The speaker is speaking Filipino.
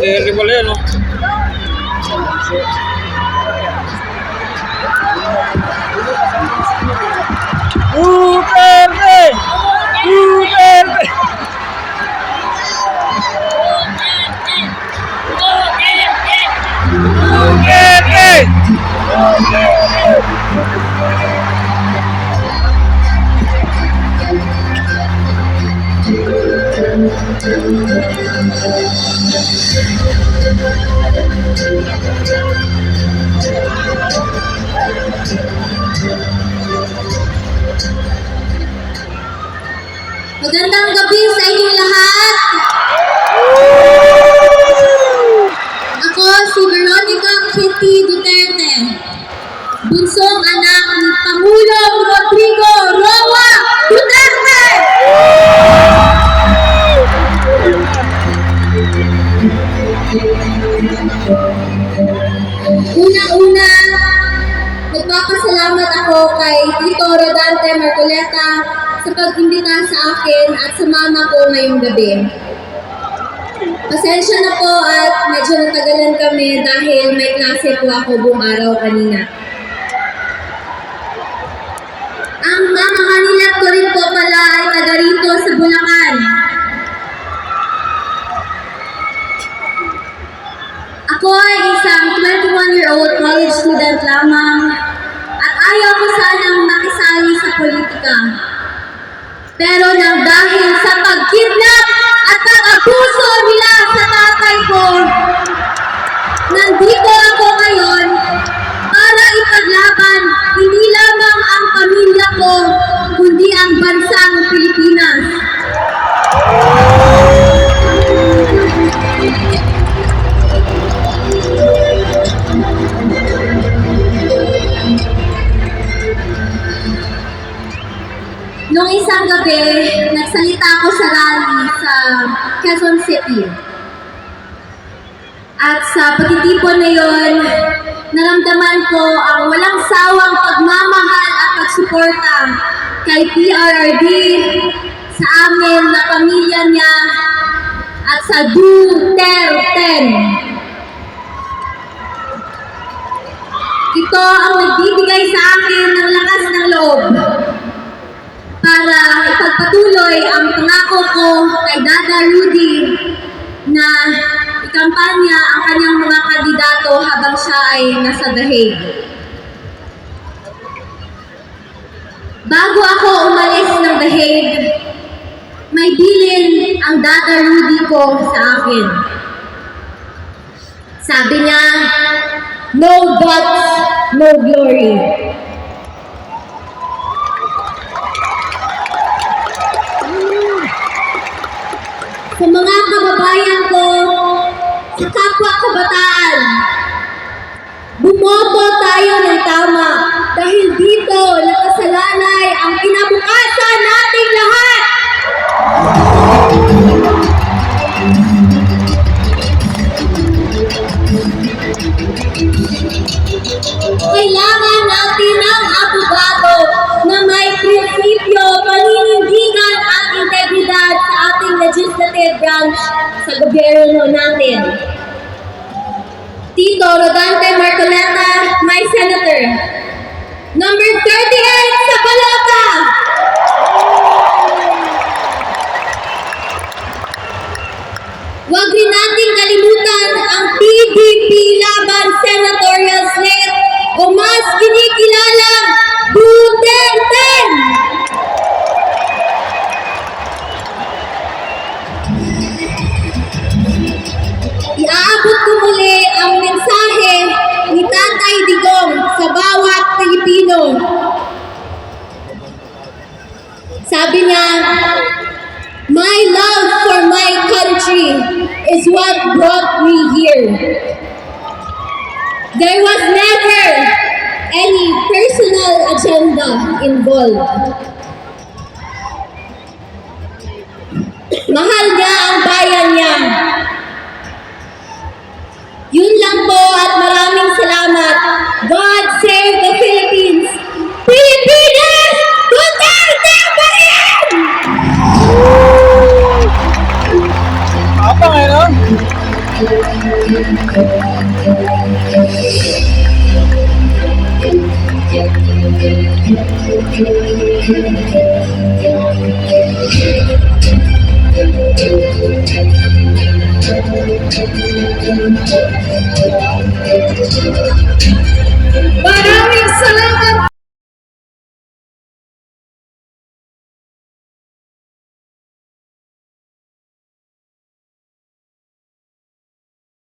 Hindi pala yan, no? Duterte! Duterte! Magandang gabi sa inyong lahat. Ako si Veronica Kitty Duterte, bunsong anak ni Pangulong Rodrigo Roa Duterte. Una-una, nagpapasalamat ako kay Tito Rodante Marcoleta sa pag-imbita sa akin at sa mama ko ngayong gabi. Pasensya na po at medyo natagalan kami dahil may klase po ako buong araw kanina. Ang mama kanila ko rin po pala ay taga rito sa Bulacan. Ako ay isang 21-year-old college student lamang at ayaw ko sanang makisali sa politika. Pero nang dahil sa pagkidnap at pag-abuso nila sa tatay ko, nandito ako ngayon para ipaglaban hindi lamang ang pamilya ko, kundi ang bansang Pilipinas. Noong isang gabi, nagsalita ako sa rally sa Quezon City. At sa pagtitipon na yon, naramdaman ko ang walang sawang pagmamahal at pagsuporta kay PRRD, sa amin na pamilya niya, at sa Duterte. Ito ang nagbibigay sa akin ng lakas ng loob para ipagpatuloy ang pangako ko kay Dada Rudy na ikampanya ang kanyang mga kandidato habang siya ay nasa The Hague. Bago ako umalis ng The Hague, may bilin ang Dada Rudy ko sa akin. Sabi niya, "No guts, no glory." Sa mga kababayan ko, sa kapwa kabataan, bumoto tayo ng tama dahil dito nakasalalay ang kinabukasan nating lahat. Kailangan natin ng abogado na may prinsipyo, paninindigan at integridad sa ating legislative branch sa gobyerno natin. Tito Rodante Marcoleta, my senator. Number 38 sa balota. Huwag rin nating kalimutan ang PDP laban senatorial slate o mas kinikilalang Duterte. Iaabot ko muli ang mensahe ni Tatay Digong sa bawat Pilipino. Sabi niya, "My love for my country is what brought me here. There was never any personal agenda involved." Mahal niya ang bayan niya. Yun lang po at maraming salamat. God save the Philippines! Pilipinas! Duterte pa rin! Apa ngayon? Maraming salamat!